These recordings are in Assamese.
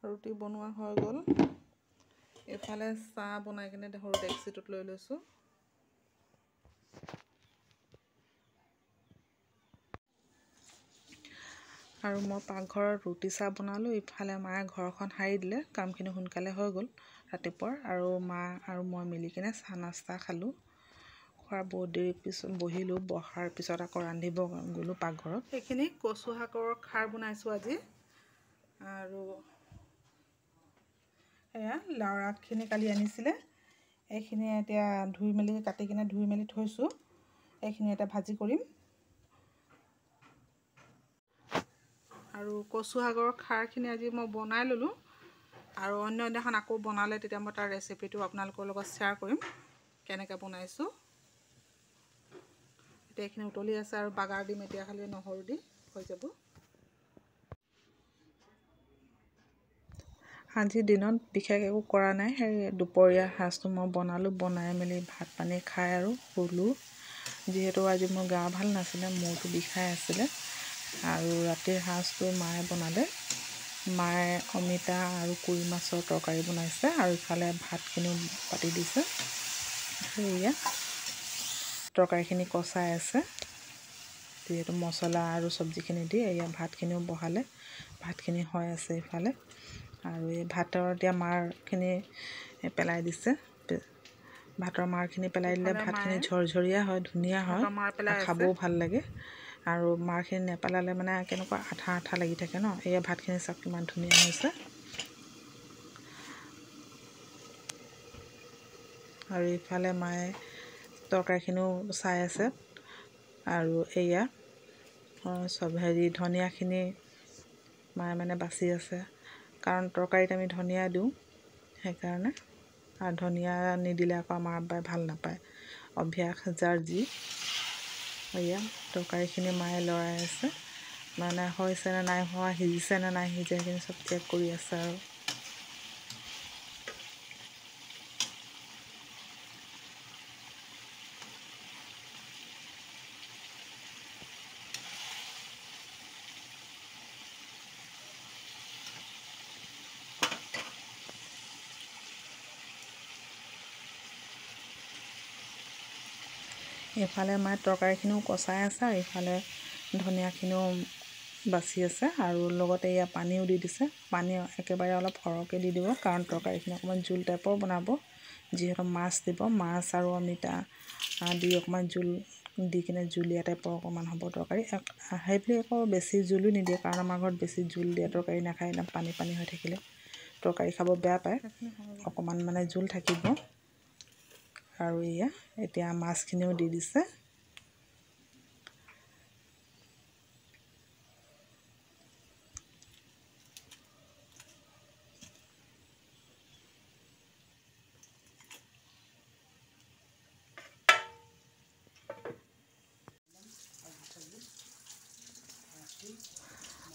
ৰুটি বনোৱা হৈ গ'ল। এফালে চাহ বনাই কিনে সৰু ডেক্সিটোত লৈ লৈছোঁ। আৰু মই পাকঘৰত ৰুটি চাহ বনালোঁ। ইফালে মায়ে ঘৰখন সাৰি দিলে, কামখিনি সোনকালে হৈ গ'ল ৰাতিপুৱাৰ। আৰু মা আৰু মই মিলি কিনে চাহ নাস্তা খালোঁ। খোৱাৰ বহুত দেৰি পিছত বহিলোঁ। বহাৰ পিছত আকৌ ৰান্ধিব গ'লোঁ পাকঘৰত। সেইখিনি কচু শাকৰ খাৰ বনাইছোঁ আজি। আৰু এয়া লাও আগখিনি কালি আনিছিলে, এইখিনি এতিয়া ধুই মেলি কাটি কিনে ধুই মেলি থৈছোঁ। এইখিনি এতিয়া ভাজি কৰিম। আৰু কচু শাকৰ খাৰখিনি আজি মই বনাই ল'লোঁ। আৰু অন্য দিনাখন আকৌ বনালে তেতিয়া মই তাৰ ৰেচিপিটো আপোনালোকৰ লগত শ্বেয়াৰ কৰিম, কেনেকৈ বনাইছোঁ। এতিয়া এইখিনি উতলি আছে আৰু বাগাৰ দিম এতিয়া খালি নহৰু দি হৈ যাব। আজিৰ দিনত বিশেষ একো কৰা নাই। সেই দুপৰীয়া সাজটো মই বনালোঁ, বনাই মেলি ভাত পানী খাই আৰু শুলোঁ। যিহেতু আজি মোৰ গা ভাল নাছিলে, মূৰটো বিষাই আছিলে। আৰু ৰাতিৰ সাজটো মায়ে বনালে। মায়ে অমিতা আৰু কুৰি মাছৰ তৰকাৰী বনাইছে আৰু ইফালে ভাতখিনিও পাতি দিছে। সেয়া তৰকাৰীখিনি কচাই আছে, যিহেতু মছলা আৰু চব্জিখিনি দি এয়া ভাতখিনিও বহালে, ভাতখিনি হৈ আছে ইফালে। আৰু এই ভাতৰ এতিয়া মাৰখিনি পেলাই দিছে। ভাতৰ মাৰখিনি পেলাই দিলে ভাতখিনি ঝৰঝৰীয়া হয়, ধুনীয়া হয়, খাবও ভাল লাগে। আৰু মাৰখিনি নেপেলালে মানে কেনেকুৱা আঠা আঠা লাগি থাকে ন। এয়া ভাতখিনি চাওক কিমান ধুনীয়া হৈছে। আৰু ইফালে মায়ে তৰকাৰীখিনিও চাই আছে। আৰু এয়া ধনিয়াখিনি মায়ে মানে বাচি আছে, কাৰণ তৰকাৰীত আমি ধনিয়া দিওঁ সেইকাৰণে। আৰু ধনিয়া নিদিলে আকৌ আমাৰ আব্বাই ভাল নাপায়, অভ্যাস যাৰ যি। এয়া তৰকাৰীখিনি মায়ে লৰাই আছে, মানে হৈছেনে নাই হোৱা, সিজিছে নে নাই সিজা, সেইখিনি চব চেক কৰি আছে আৰু। এইফালে মায়ে তৰকাৰীখিনিও কচাই আছে আৰু ইফালে ধনিয়াখিনিও বাচি আছে। আৰু লগতে এয়া পানীও দি দিছে। পানী একেবাৰে অলপ সৰহকৈ দি দিব, কাৰণ তৰকাৰীখিনি অকণমান জোল টাইপৰ বনাব। যিহেতু মাছ দিব, মাছ আৰু অমিতা দি অকণমান জোল দি কিনে জুলীয়া টাইপৰ অকণমান হ'ব তৰকাৰী। সেইবুলি আকৌ বেছি জোলো নিদিয়ে, কাৰণ আমাৰ ঘৰত বেছি জোল দিয়া তৰকাৰী নাখায়। পানী পানী হৈ থাকিলে তৰকাৰী খাব বেয়া পায়, অকণমান মানে জোল থাকিব। আৰু এয়া এতিয়া মাছখিনিও দি দিছে।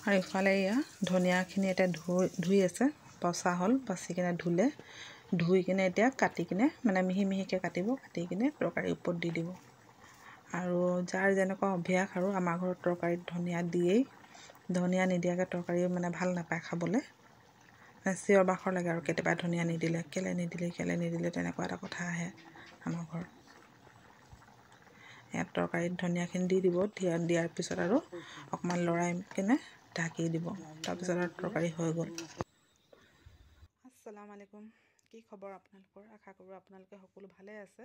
আৰু ইফালে এয়া ধনিয়াখিনি এতিয়া ধুই আছে, বচা হ'ল, বাচি কিনে ধুলে, ধুই কিনে এতিয়া কাটি কিনে মানে মিহি মিহিকৈ কাটিব, কাটি কিনে তৰকাৰীৰ ওপৰত দি দিব। আৰু যাৰ যেনেকুৱা অভ্যাস আৰু, আমাৰ ঘৰত তৰকাৰীত ধনিয়া দিয়েই, ধনিয়া নিদিয়াকৈ তৰকাৰী মানে ভাল নাপায় খাবলৈ, চিঞৰ বাখৰ লাগে আৰু কেতিয়াবা ধনিয়া নিদিলে, কেলৈ নিদিলে তেনেকুৱা এটা কথা আহে আমাৰ ঘৰত। ইয়াত তৰকাৰীত ধনিয়াখিনি দি দিব, দিয়াৰ পিছত আৰু অকণমান লৰাই কিনে ঢাকি দিব, তাৰপিছত আৰু তৰকাৰী হৈ গ'ল। আসসালামু আলাইকুম, কি খবৰ আপোনালোকৰ? আশা কৰোঁ আপোনালোকে সকলো ভালে আছে।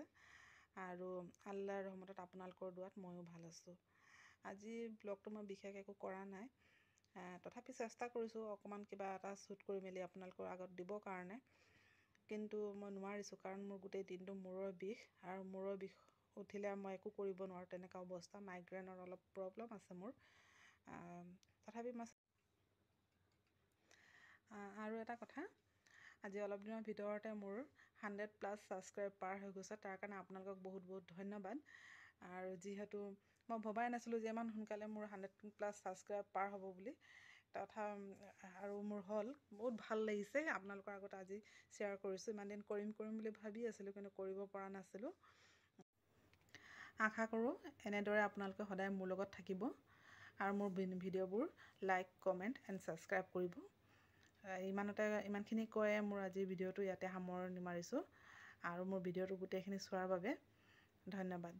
আৰু আল্লাহৰ ৰহমতত আপোনালোকৰ দুৱাত ময়ো ভাল আছোঁ। আজি ব্লগটো মই বিশেষ একো কৰা নাই, তথাপি চেষ্টা কৰিছোঁ অকণমান কিবা এটা শ্বুট কৰি মেলি আপোনালোকৰ আগত দিবৰ কাৰণে। কিন্তু মই নোৱাৰিছোঁ, কাৰণ মোৰ গোটেই দিনটো মূৰৰ বিষ, আৰু মূৰৰ বিষ উঠিলে মই একো কৰিব নোৱাৰোঁ, তেনেকুৱা অৱস্থা। মাইগ্ৰেইনৰ অলপ প্ৰব্লেম আছে মোৰ। তথাপি মই আৰু এটা কথা, আজি অলপ দিনৰ ভিতৰতে মোৰ 100+ ছাবস্ক্ৰাইব পাৰ হৈ গৈছে। তাৰ কাৰণে আপোনালোকক বহুত বহুত ধন্যবাদ। আৰু যিহেতু মই ভবাই নাছিলোঁ যে ইমান সোনকালে মোৰ 100+ ছাবস্ক্ৰাইব পাৰ হ'ব বুলি, আৰু মোৰ হ'ল, বহুত ভাল লাগিছে। আপোনালোকৰ আগত আজি শ্বেয়াৰ কৰিছোঁ। ইমান দিন কৰিম বুলি ভাবি আছিলোঁ, কিন্তু কৰিব পৰা নাছিলোঁ। আশা কৰোঁ এনেদৰে আপোনালোকে সদায় মোৰ লগত থাকিব আৰু মোৰ ভিডিঅ'বোৰ লাইক, কমেণ্ট এণ্ড ছাবস্ক্ৰাইব কৰিব। ইমানখিনি কৈয়ে মোৰ আজিৰ ভিডিঅ'টো ইয়াতে সামৰণি মাৰিছোঁ আৰু মোৰ ভিডিঅ'টো গোটেইখিনি চোৱাৰ বাবে ধন্যবাদ।